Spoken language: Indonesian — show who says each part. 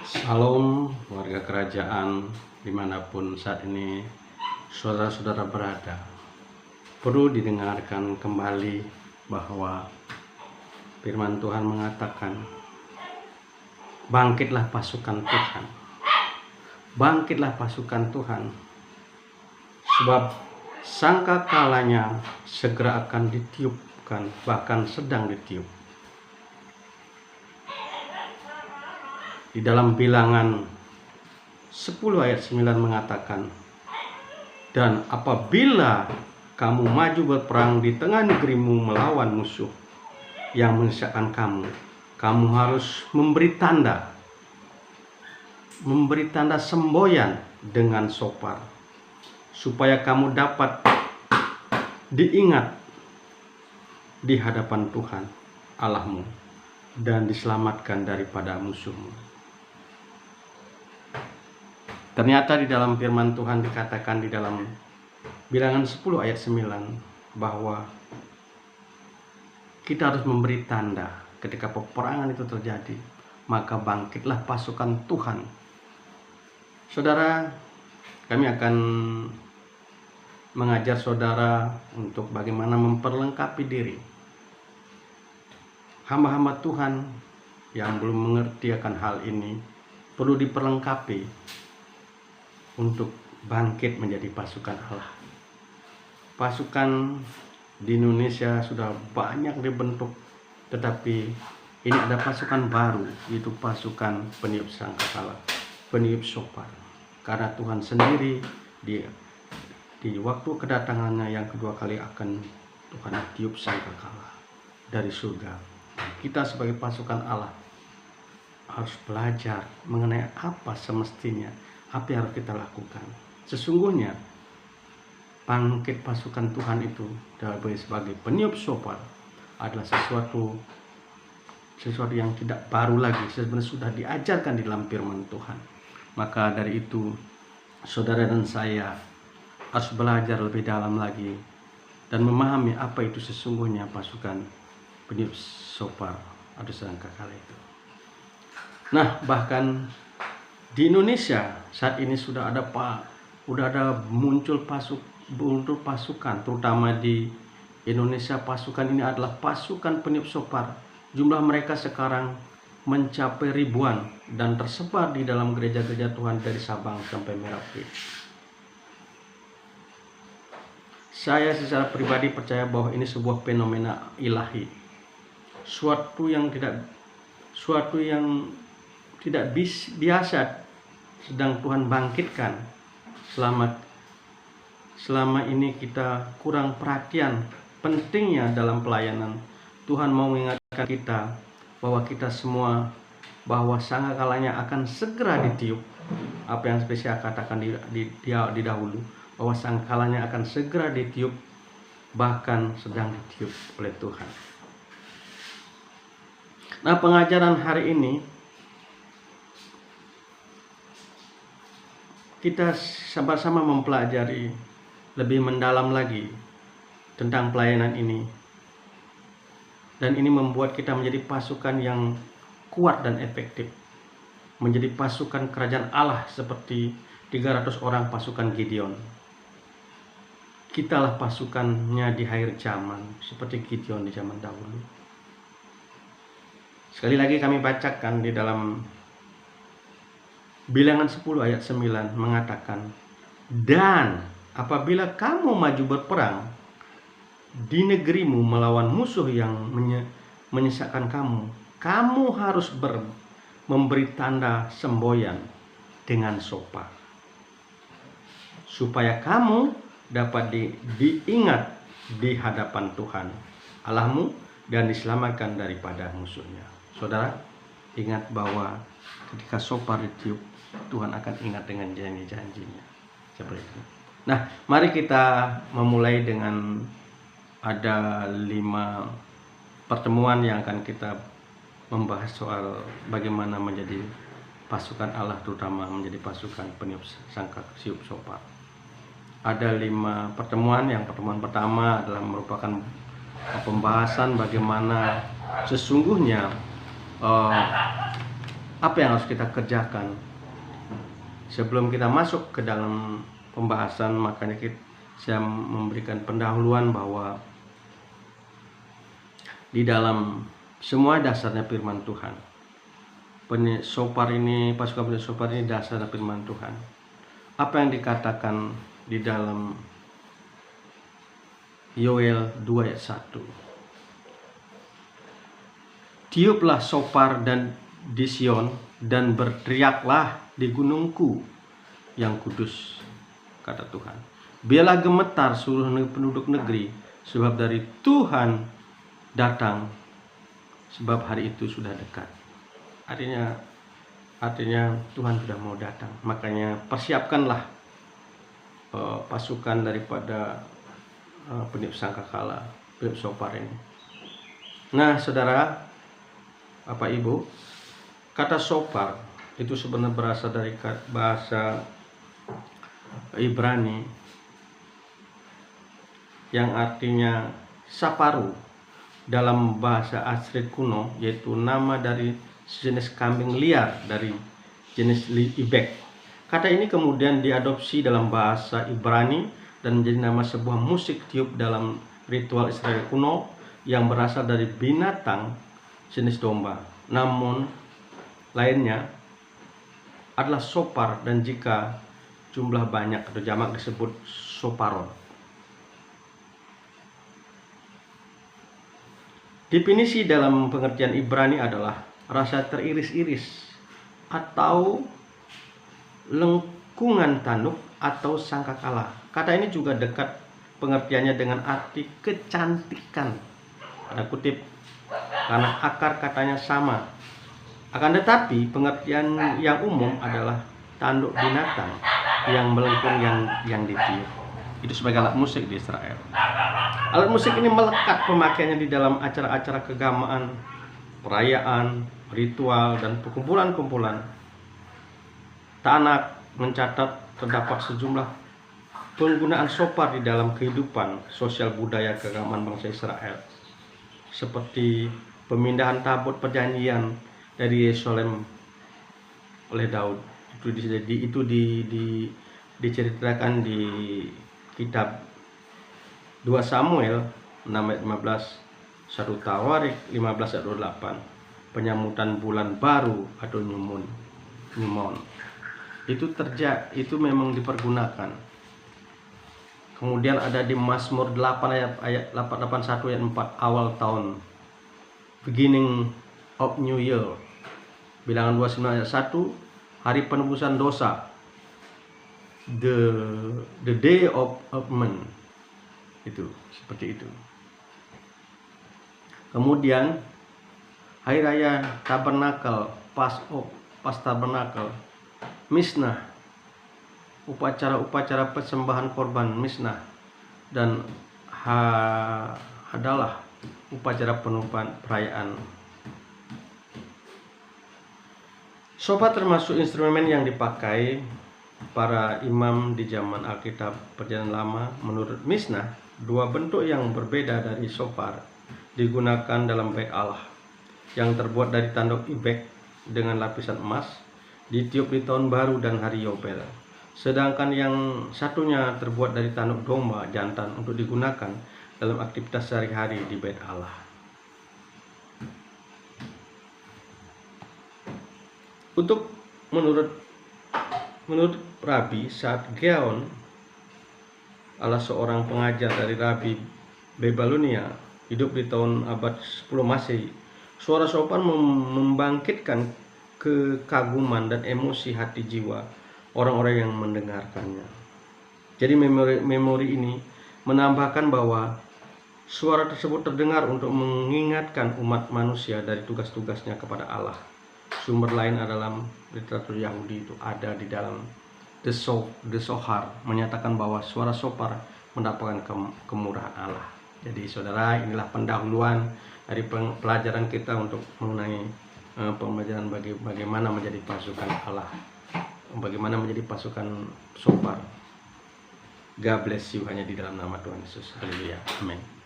Speaker 1: Salam warga kerajaan dimanapun saat ini saudara-saudara berada. Perlu didengarkan kembali bahwa firman Tuhan mengatakan, bangkitlah pasukan Tuhan, bangkitlah pasukan Tuhan, sebab sangkakalanya segera akan ditiupkan, bahkan sedang ditiup. Di dalam Bilangan 10 ayat 9 mengatakan, dan apabila kamu maju berperang di tengah negerimu melawan musuh yang menyesatkan kamu, kamu harus memberi tanda semboyan dengan sopar, supaya kamu dapat diingat di hadapan Tuhan Allahmu dan diselamatkan daripada musuhmu. Ternyata di dalam firman Tuhan dikatakan di dalam Bilangan 10 ayat 9 bahwa kita harus memberi tanda ketika peperangan itu terjadi, maka bangkitlah pasukan Tuhan. Saudara, kami akan mengajar saudara untuk bagaimana memperlengkapi diri. Hamba-hamba Tuhan yang belum mengerti akan hal ini perlu diperlengkapi untuk bangkit menjadi pasukan Allah. Pasukan di Indonesia sudah banyak dibentuk, tetapi ini ada pasukan baru, yaitu pasukan peniup sangkakala, peniup sopar. Karena Tuhan sendiri di waktu kedatangannya yang kedua kali akan Tuhan tiup sangkakala dari surga. Kita sebagai pasukan Allah harus belajar mengenai apa semestinya, apa yang harus kita lakukan. Sesungguhnya bangkit pasukan Tuhan itu sebagai peniup sopar adalah sesuatu yang tidak baru lagi, sebenarnya sudah diajarkan di dalam firman Tuhan. Maka dari itu saudara dan saya harus belajar lebih dalam lagi dan memahami apa itu sesungguhnya pasukan peniup sopar atau sangkakala itu. Nah, bahkan di Indonesia saat ini sudah ada muncul pasukan, terutama di Indonesia. Pasukan ini adalah pasukan peniup sopar. Jumlah mereka sekarang mencapai ribuan dan tersebar di dalam gereja-gereja Tuhan dari Sabang sampai Merauke. Saya secara pribadi percaya bahwa ini sebuah fenomena ilahi, suatu yang tidak biasa sedang Tuhan bangkitkan. Selama ini kita kurang perhatian pentingnya dalam pelayanan. Tuhan mau mengingatkan kita bahwa kita semua, bahwa sangkakalanya akan segera ditiup. Apa yang spesial katakan di dahulu, bahwa sangkakalanya akan segera ditiup, bahkan sedang ditiup oleh Tuhan. Nah, pengajaran hari ini kita sama-sama mempelajari lebih mendalam lagi tentang pelayanan ini. Dan ini membuat kita menjadi pasukan yang kuat dan efektif. Menjadi pasukan kerajaan Allah seperti 300 orang pasukan Gideon. Kitalah pasukannya di akhir zaman seperti Gideon di zaman dahulu. Sekali lagi kami bacakan di dalam Bilangan 10 ayat 9 mengatakan, dan apabila kamu maju berperang di negerimu melawan musuh yang menyesatkan kamu, kamu harus memberi tanda semboyan dengan sopar, supaya kamu dapat diingat di hadapan Tuhan Allahmu dan diselamatkan daripada musuhnya. Saudara, ingat bahwa ketika sopar ditiup, Tuhan akan ingat dengan janji-janjinya. Seperti itu. Nah, mari kita memulai dengan ada 5 pertemuan yang akan kita membahas soal bagaimana menjadi pasukan Allah, terutama menjadi pasukan peniup sopar. Ada 5 pertemuan. Yang pertemuan pertama adalah merupakan pembahasan bagaimana sesungguhnya apa yang harus kita kerjakan. Sebelum kita masuk ke dalam pembahasan, makanya saya memberikan pendahuluan bahwa di dalam semua dasarnya firman Tuhan. Sopar ini, pasukan sopar ini dasarnya firman Tuhan. Apa yang dikatakan di dalam Yoel 2 ayat 1. Tiuplah sopar dan di Sion dan berteriaklah di gunungku yang kudus, kata Tuhan. Biarlah gemetar seluruh penduduk negeri, sebab dari Tuhan datang, sebab hari itu sudah dekat. Artinya Tuhan sudah mau datang. Makanya persiapkanlah pasukan daripada peniup sangkakala, peniup sopar ini. Nah, saudara, Bapak Ibu, kata sopar itu sebenarnya berasal dari bahasa Ibrani yang artinya saparu dalam bahasa Assyria kuno, yaitu nama dari jenis kambing liar dari jenis ibek. Kata ini kemudian diadopsi dalam bahasa Ibrani dan menjadi nama sebuah musik tiup dalam ritual Israel kuno yang berasal dari binatang jenis domba. Namun lainnya adalah sopar, dan jika jumlah banyak atau jamak disebut soparon. Definisi dalam pengertian Ibrani adalah rasa teriris-iris atau lengkungan tanduk atau sangkakala. Kata ini juga dekat pengertiannya dengan arti kecantikan, ada kutip, karena akar katanya sama. Akan tetapi pengertian yang umum adalah tanduk binatang yang melengkung yang ditiup. Itu sebagai alat musik di Israel. Alat musik ini melekat pemakaiannya di dalam acara-acara keagamaan, perayaan, ritual, dan perkumpulan-kumpulan. Ta'anak mencatat terdapat sejumlah penggunaan sopar di dalam kehidupan sosial budaya keagamaan bangsa Israel, seperti pemindahan tabut perjanjian dari Yerusalem oleh Daud. Itu diceritakan di kitab 2 Samuel 6 ayat 15, 1 Tawarik 15 ayat 28, penyambutan bulan baru atau Nyumon. Itu memang dipergunakan. Kemudian ada di Mazmur 8 ayat 81 ayat 4, awal tahun, beginning of new year. Bilangan 29 ayat 1, hari penebusan dosa, the day of man. Itu seperti itu. Kemudian hari raya tabernakel, pas tabernakel, misnah, upacara persembahan korban misnah, dan adalah upacara penutupan perayaan. Sopar termasuk instrumen yang dipakai para imam di zaman Alkitab Perjanjian Lama. Menurut misnah, dua bentuk yang berbeda dari sopar digunakan dalam bait Allah, yang terbuat dari tanduk ibek dengan lapisan emas, ditiup di tahun baru dan hari Yobel. Sedangkan yang satunya terbuat dari tanduk domba jantan untuk digunakan dalam aktivitas sehari-hari di bait Allah. Menurut Rabi Saad Gaon, adalah seorang pengajar dari Rabi Babilonia, hidup di tahun abad 10 Masehi. Suara sopar membangkitkan kekaguman dan emosi hati jiwa orang-orang yang mendengarkannya. Jadi memori ini menambahkan bahwa suara tersebut terdengar untuk mengingatkan umat manusia dari tugas-tugasnya kepada Allah. Sumber lain adalah literatur Yahudi, itu ada di dalam The Zohar, menyatakan bahwa suara sopar mendapatkan kemurahan Allah. Jadi saudara, inilah pendahuluan dari pelajaran kita untuk mengenai pembelajaran bagaimana menjadi pasukan Allah, bagaimana menjadi pasukan sopar. God bless you hanya di dalam nama Tuhan Yesus. Haleluya. Amin.